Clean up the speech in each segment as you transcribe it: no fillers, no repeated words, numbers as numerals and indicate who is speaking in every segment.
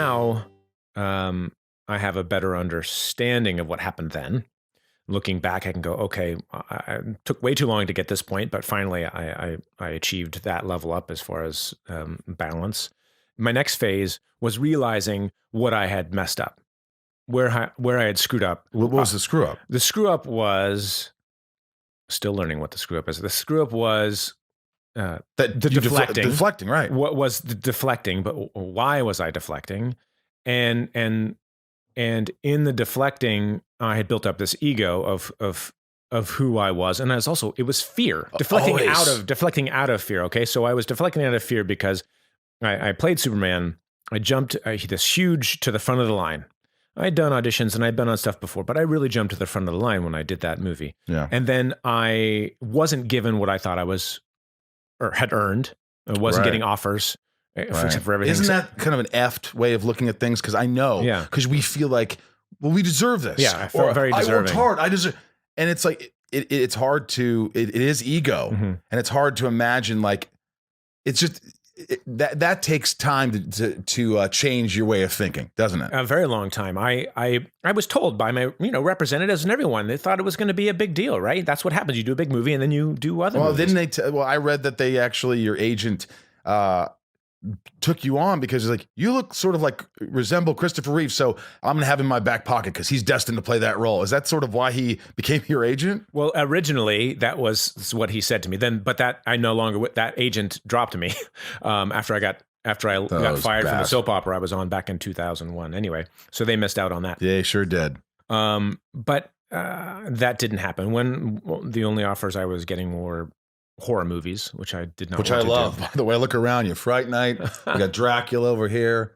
Speaker 1: now, I have a better understanding of what happened then. Looking back, I can go, okay, I took way too long to get this point, but finally I achieved that level up as far as balance. My next phase was realizing what I had messed up, where I had screwed up.
Speaker 2: What was the screw up?
Speaker 1: The screw up was, still learning what the screw up is. The screw up was the deflecting.
Speaker 2: Deflecting, right.
Speaker 1: What was the deflecting, but why was I deflecting? And in the deflecting, I had built up this ego of who I was, and it was fear. Deflecting out of fear. Okay, so I was deflecting out of fear because I played Superman. I jumped this huge to the front of the line. I'd done auditions and I'd been on stuff before, but I really jumped to the front of the line when I did that movie.
Speaker 2: Yeah.
Speaker 1: And then I wasn't given what I thought I was or had earned. I wasn't getting offers. Except for everything.
Speaker 2: Isn't that kind of an effed way of looking at things? Because I know, because we feel like, well, we deserve this.
Speaker 1: Yeah, I felt very deserving.
Speaker 2: I worked hard. I deserve, and it's like it's hard to. It is ego, and it's hard to imagine. Like, it's just that takes time to change your way of thinking, doesn't it?
Speaker 1: A very long time. I was told by my representatives and everyone, they thought it was going to be a big deal, right? That's what happens. You do a big movie and then you do other movies.
Speaker 2: Didn't they? I read that they actually, your agent took you on because like you look sort of like resemble Christopher Reeve, so I'm gonna have him in my back pocket because he's destined to play that role. Is that sort of why he became your agent?
Speaker 1: Well, originally that was what he said to me. Then, but that I no longer that agent dropped me after I got fired from the soap opera I was on back in 2001. Anyway, so they missed out on that.
Speaker 2: Yeah, sure did.
Speaker 1: But that didn't happen. When the only offers I was getting were horror movies, which I did not.
Speaker 2: Which I love. By the way, look around you. Fright Night. We got Dracula over here.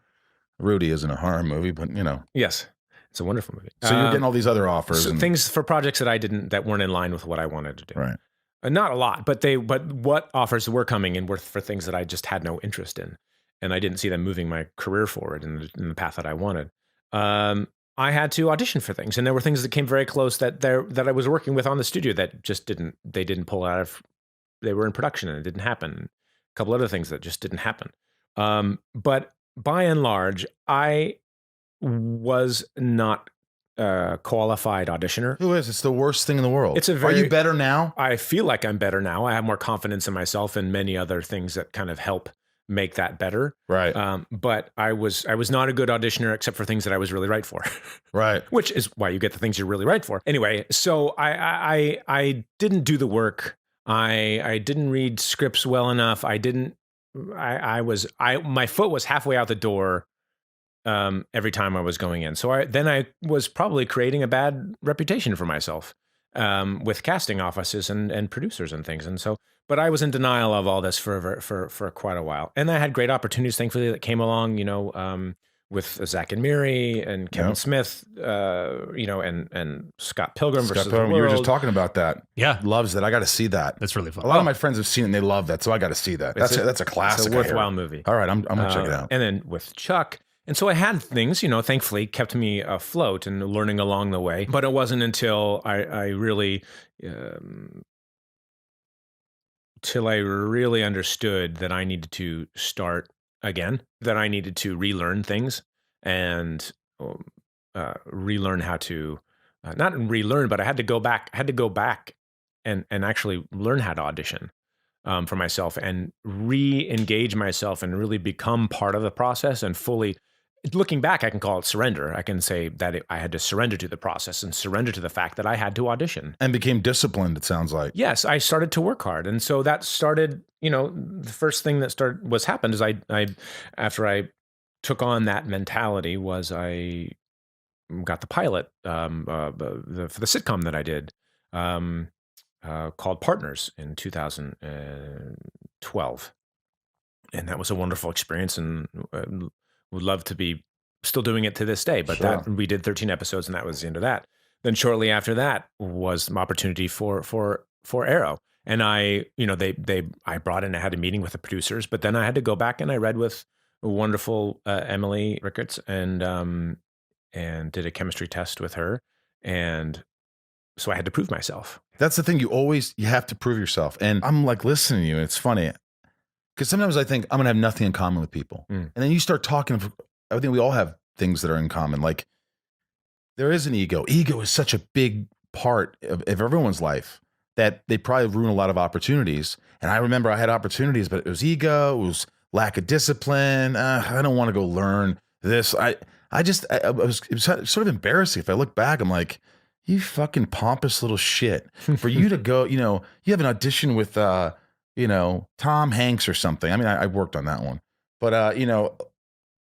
Speaker 2: Rudy isn't a horror movie, but
Speaker 1: Yes, it's a wonderful movie.
Speaker 2: So you're getting all these other offers,
Speaker 1: so things for projects that weren't in line with what I wanted to do.
Speaker 2: Right.
Speaker 1: Not a lot, but what offers were coming in were for things that I just had no interest in, and I didn't see them moving my career forward in the path that I wanted. I had to audition for things, and there were things that came very close that I was working with on the studio that just didn't pull out of. They were in production and it didn't happen. A couple other things that just didn't happen. But by and large, I was not a qualified auditioner.
Speaker 2: Who is? It's the worst thing in the world. Are you better now?
Speaker 1: I feel like I'm better now. I have more confidence in myself and many other things that kind of help make that better.
Speaker 2: Right.
Speaker 1: But I was not a good auditioner except for things that I was really right for.
Speaker 2: Right.
Speaker 1: Which is why you get the things you're really right for. Anyway, so I didn't do the work. I didn't read scripts well enough. My foot was halfway out the door every time I was going in. So I was probably creating a bad reputation for myself with casting offices and producers and things. And so, but I was in denial of all this for quite a while. And I had great opportunities, thankfully, that came along, with Zach and Miri and Kevin Smith, and Scott Pilgrim versus the World.
Speaker 2: You were just talking about that.
Speaker 3: Yeah.
Speaker 2: Loves that. I got to see that.
Speaker 3: That's really fun.
Speaker 2: A lot of my friends have seen it and they love that, so I got to see that. That's a classic.
Speaker 1: It's a worthwhile movie.
Speaker 2: All right, I'm going to check it out.
Speaker 1: And then with Chuck. And so I had things, thankfully kept me afloat and learning along the way. But it wasn't until I really... till I really understood that I needed to start again, that I needed to relearn things and relearn how to, not relearn, but I had to go back and actually learn how to audition for myself and re-engage myself and really become part of the process and fully. Looking back, I can call it surrender. I can say that I had to surrender to the process and surrender to the fact that I had to audition.
Speaker 2: And became disciplined, it sounds like.
Speaker 1: Yes, I started to work hard. And so that started, the first thing that happened is after I took on that mentality was I got the pilot for the sitcom that I did called Partners in 2012. And that was a wonderful experience and would love to be still doing it to this day, but
Speaker 2: Sure.
Speaker 1: we did 13 episodes and that was the end of that. Then shortly after that was an opportunity for Arrow. And I brought in, I had a meeting with the producers, but then I had to go back and I read with wonderful Emily Rickards and did a chemistry test with her. And so I had to prove myself.
Speaker 2: That's the thing. You have to prove yourself. And I'm like listening to you. And it's funny because sometimes I think I'm going to have nothing in common with people. And then you start talking I think we all have things that are in common. Like there is an ego. Ego is such a big part of everyone's life that they probably ruin a lot of opportunities. And I remember I had opportunities, but it was ego, it was lack of discipline. I don't want to go learn this. I was, it was sort of embarrassing. If I look back, I'm like, you fucking pompous little shit. For you to go, you have an audition with, Tom Hanks or something. I mean, I worked on that one, but,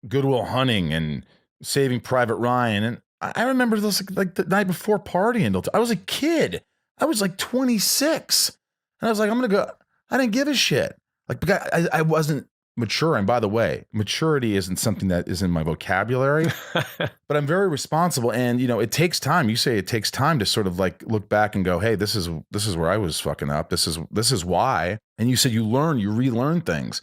Speaker 2: Goodwill Hunting and Saving Private Ryan. And I remember this like the night before partying. I was a kid. I was like 26. And I was like, I'm going to go. I didn't give a shit. Like, because I wasn't mature. And by the way, maturity isn't something that is in my vocabulary, but I'm very responsible. And, it takes time. You say it takes time to sort of like look back and go, hey, this is where I was fucking up. This is why. And you said you relearn things.